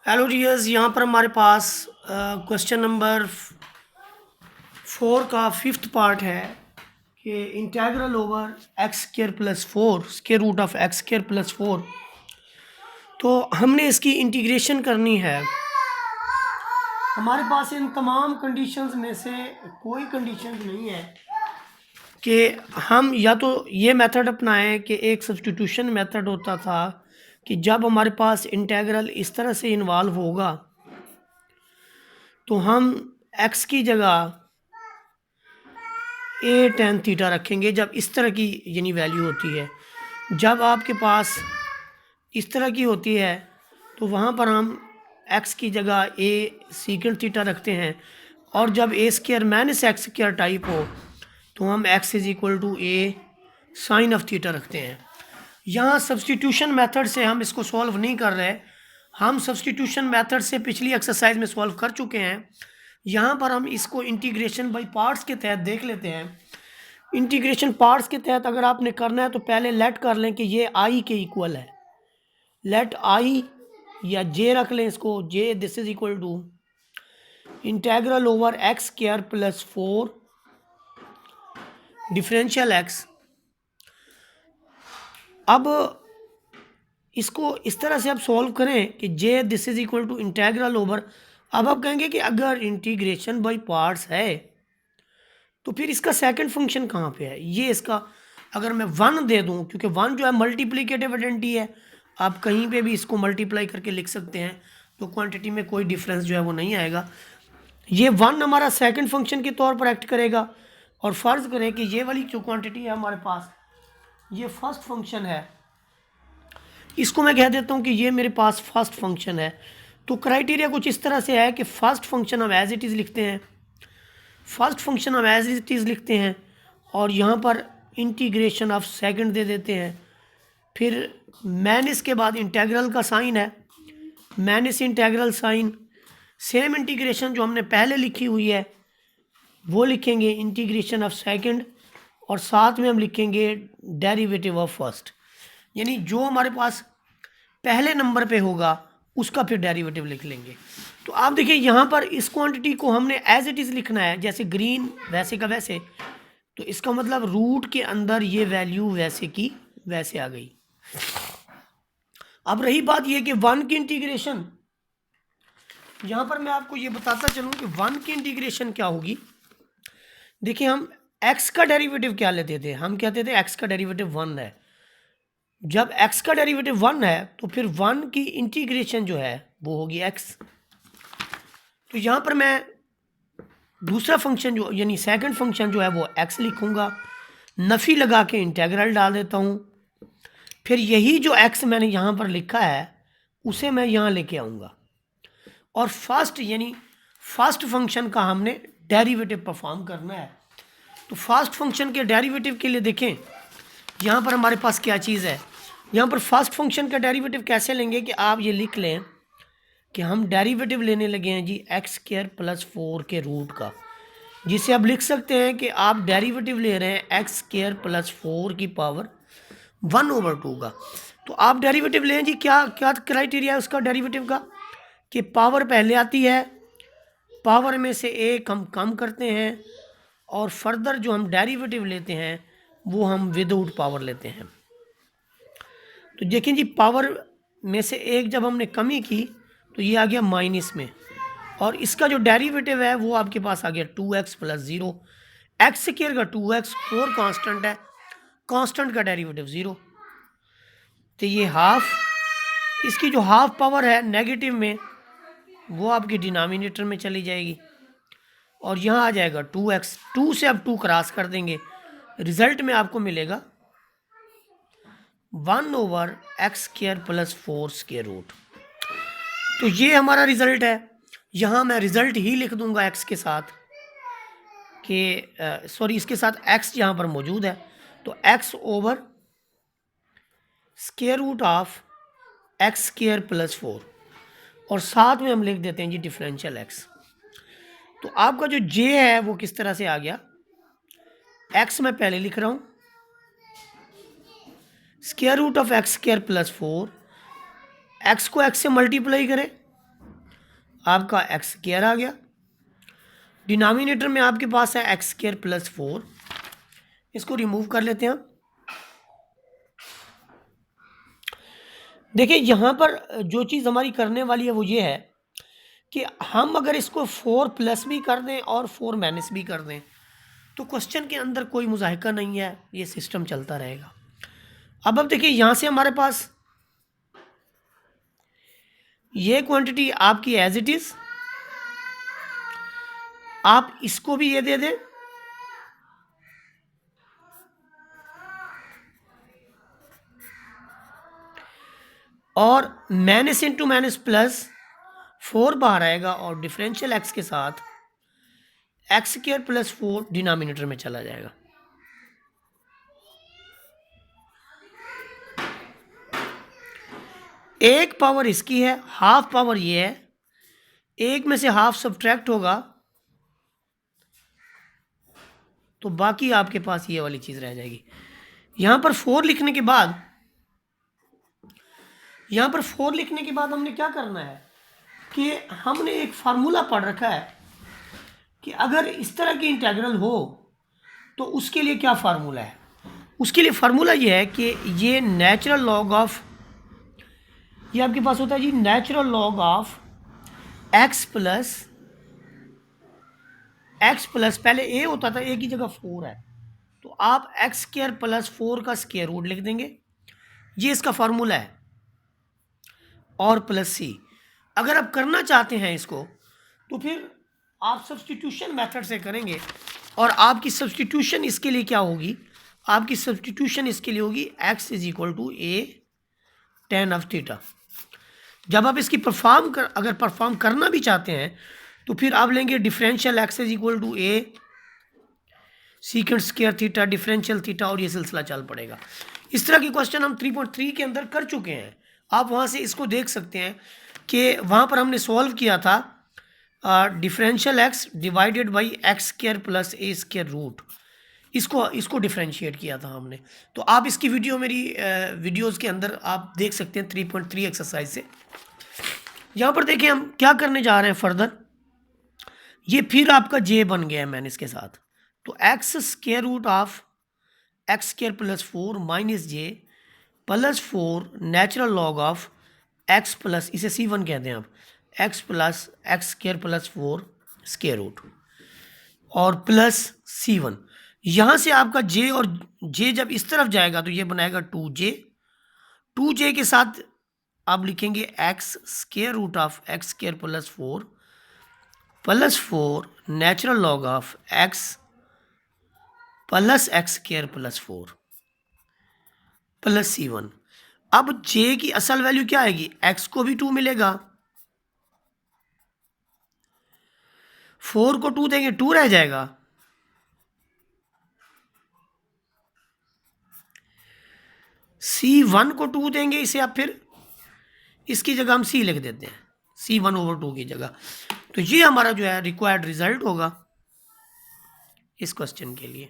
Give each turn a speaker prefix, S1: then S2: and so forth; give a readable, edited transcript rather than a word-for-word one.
S1: Hello dears, यहाँ पर हमारे पास क्वेश्चन नंबर 4 का फिफ्थ पार्ट है कि integral over x square plus 4 square root of x square plus 4। तो हमने इसकी इंटीग्रेशन करनी है। हमारे पास इन तमाम कंडीशंस में से कोई कंडीशन नहीं है कि हम या तो ये मेथड अपनाएं कि एक सब्स्टिट्यूशन मेथड होता था कि जब हमारे पास इंटेग्रल इस तरह से इन्वॉल्व होगा तो हम x की जगह ए टेन थीटा रखेंगे जब इस तरह की यानी वैल्यू होती है। जब आपके पास इस तरह की होती है तो वहाँ पर हम x की जगह ए सीकेंट थीटा रखते हैं, और जब A square minus X square type हो तो हम x is equal to A sine of theta रखते हैं। यहाँ सब्स्टिट्यूशन मेथड से हम इसको सॉल्व नहीं कर रहे, हम सब्स्टिट्यूशन मेथड से पिछली एक्सरसाइज में सॉल्व कर चुके हैं। यहाँ पर हम इसको इंटीग्रेशन बाय पार्ट्स के तहत देख लेते हैं। इंटीग्रेशन पार्ट्स के तहत अगर आपने करना है तो पहले लेट कर लें कि ये आई के इक्वल है। लेट आई या जे रख लें इसको, J this is equal to integral over x square plus 4 differential X. अब इसको इस तरह से आप सॉल्व करें कि J this is equal to integral over. अब आप कहेंगे कि अगर इंटीग्रेशन बाय पार्ट्स है तो फिर इसका सेकंड फंक्शन कहाँ पे है। ये इसका अगर मैं 1 दे दूं, क्योंकि 1 जो है मल्टीप्लिकेटिव आइडेंटिटी है, आप कहीं पे भी इसको मल्टीप्लाई करके लिख सकते हैं तो क्वांटिटी में कोई डिफरेंस जो है वो नहीं आएगा। ये 1 हमारा सेकंड फंक्शन के तौर पर एक्ट करेगा, और फ़र्ज़ करें कि ये वाली जो क्वांटिटी है हमारे पास ये फर्स्ट फंक्शन है, इसको मैं कह देता हूँ कि ये मेरे पास फर्स्ट फंक्शन है। तो क्राइटेरिया कुछ इस तरह से है कि फर्स्ट फंक्शन हम एज इट इज़ लिखते हैं, फर्स्ट फंक्शन हम एज इट इज़ लिखते हैं, और यहाँ पर इंटीग्रेशन ऑफ सेकंड दे देते हैं। फिर माइनस के बाद इंटेग्रल का साइन है, minus integral sine, same integration जो हमने पहले लिखी हुई है वो लिखेंगे, इंटीग्रेशन ऑफ सेकंड, और साथ में हम लिखेंगे डेरिवेटिव ऑफ फर्स्ट, यानी जो हमारे पास पहले नंबर पे होगा उसका फिर डेरिवेटिव लिख लेंगे। तो आप देखिए यहाँ पर इस क्वांटिटी को हमने एज इट इज़ लिखना है, जैसे ग्रीन वैसे का वैसे। तो इसका मतलब रूट के अंदर ये वैल्यू वैसे की वैसे आ गई। अब रही बात ये कि 1 की इंटीग्रेशन, यहाँ पर मैं आपको ये बताता चलूँ कि 1 की इंटीग्रेशन क्या होगी। देखिए हम x का डेरिवेटिव क्या लेते थे, हम कहते थे x का डेरिवेटिव 1 है। जब x का डेरिवेटिव 1 है तो फिर 1 की इंटीग्रेशन जो है वो होगी x। तो यहाँ पर मैं दूसरा फंक्शन जो यानी सेकंड फंक्शन जो है वो x लिखूँगा, नफ़ी लगा के इंटेग्रल डाल देता हूँ। फिर यही जो x मैंने यहाँ पर लिखा है उसे मैं यहाँ लेके आऊँगा, और फर्स्ट यानी फर्स्ट फंक्शन का हमने डेरिवेटिव परफॉर्म करना है। तो फर्स्ट फंक्शन के डेरिवेटिव के लिए देखें यहाँ पर हमारे पास क्या चीज़ है। यहाँ पर फर्स्ट फंक्शन का डेरिवेटिव कैसे लेंगे कि आप ये लिख लें कि हम डेरिवेटिव लेने लगे हैं जी एक्स स्क्वायर प्लस 4 के रूट का, जिसे आप लिख सकते हैं कि आप डेरिवेटिव ले रहे हैं एक्स स्क्वायर प्लस 4 की पावर 1/2 का। तो आप डेरिवेटिव लें जी, क्या क्या क्राइटेरिया है उसका डेरिवेटिव का कि पावर पहले आती है, पावर में से एक हम कम करते हैं, और फर्दर जो हम डेरिवेटिव लेते हैं वो हम विदाउट पावर लेते हैं। तो देखिए जी, पावर में से एक जब हमने कमी की तो ये आ गया माइनस में, और इसका जो डेरिवेटिव है वो आपके पास आ गया 2x प्लस 0। एक्स स्क्वायर का 2x, 4 कांस्टेंट है, कांस्टेंट का डेरिवेटिव 0। तो ये हाफ, इसकी जो हाफ पावर है नेगेटिव में वो आपकी डिनोमिनेटर में चली जाएगी, और यहाँ आ जाएगा 2x। 2 से अब 2 क्रॉस कर देंगे, रिजल्ट में आपको मिलेगा 1/x square plus 4 square root. तो ये हमारा रिजल्ट है। यहाँ मैं रिजल्ट ही लिख दूंगा x के साथ कि सॉरी इसके साथ x यहाँ पर मौजूद है, तो x over square root of x square plus 4, और साथ में हम लिख देते हैं जी डिफरेंशियल x। तो आपका जो j है वो किस तरह से आ गया, x मैं पहले लिख रहा हूँ square root of x square plus 4, x को x से मल्टीप्लाई करें आपका एक्स स्क्वायर आ गया। डिनोमिनेटर में आपके पास है एक्स स्क्वायर प्लस 4, इसको रिमूव कर लेते हैं। देखिए यहाँ पर जो चीज़ हमारी करने वाली है वो ये है कि हम अगर इसको 4 प्लस भी कर दें और 4 माइनस भी कर दें तो क्वेश्चन के अंदर कोई मुज़ाहिका नहीं है, ये सिस्टम चलता रहेगा। अब देखिए यहाँ से हमारे पास ये क्वांटिटी आपकी एज इट इज़, आप इसको भी ये दे दें और माइनस इंटू माइनस प्लस 4 बाहर आएगा और डिफरेंशियल एक्स के साथ एक्स स्क्वायर प्लस 4 डिनोमिनेटर में चला जाएगा। एक पावर इसकी है, हाफ पावर ये है, एक में से हाफ सब्ट्रैक्ट होगा तो बाकी आपके पास ये वाली चीज़ रह जाएगी। यहाँ पर 4 लिखने के बाद हमने क्या करना है कि हमने एक फार्मूला पढ़ रखा है कि अगर इस तरह की इंटीग्रल हो तो उसके लिए क्या फार्मूला है। उसके लिए फार्मूला ये है कि ये नेचुरल लॉग ऑफ, ये आपके पास होता है जी natural log of x plus पहले ए होता था, ए की जगह 4 है तो आप एक्स स्क्वायर प्लस 4 का स्क्वायर रूट लिख देंगे, ये इसका फार्मूला है। और प्लस सी, अगर आप करना चाहते हैं इसको तो फिर आप सब्स्टिट्यूशन मेथड से करेंगे और आपकी सब्स्टिट्यूशन इसके लिए क्या होगी, आपकी सब्स्टिट्यूशन इसके लिए होगी x is equal to a tan of theta. जब आप इसकी अगर परफॉर्म करना भी चाहते हैं तो फिर आप लेंगे differential x is equal to a secant square theta differential theta और ये सिलसिला चल पड़ेगा। इस तरह की क्वेश्चन हम 3.3 के अंदर कर चुके हैं, आप वहाँ से इसको देख सकते हैं कि वहाँ पर हमने सॉल्व किया था differential x divided by x square plus a square root, इसको डिफरेंशिएट किया था हमने। तो आप इसकी वीडियो मेरी वीडियोज़ के अंदर आप देख सकते हैं 3.3 एक्सरसाइज से। यहाँ पर देखिए हम क्या करने जा रहे हैं फर्दर, ये फिर आपका जे बन गया है मैंने इसके साथ, तो x square root of x square plus 4 minus J plus 4 natural log of x plus, इसे C1 कहते हैं आप, x plus x square plus 4 square root और प्लस C1। यहाँ से आपका जे और जे जब इस तरफ जाएगा तो ये बनाएगा 2J के साथ आप लिखेंगे x square root of x square plus 4 natural log of x plus x square plus 4 plus C1। अब J की असल वैल्यू क्या आएगी, x को भी 2 मिलेगा, 4 को 2 देंगे 2 रह जाएगा, C1 को 2 देंगे, इसे आप फिर इसकी जगह हम C लिख देते हैं, C1/2 की जगह। तो ये हमारा जो है रिक्वायर्ड रिजल्ट होगा इस क्वेश्चन के लिए।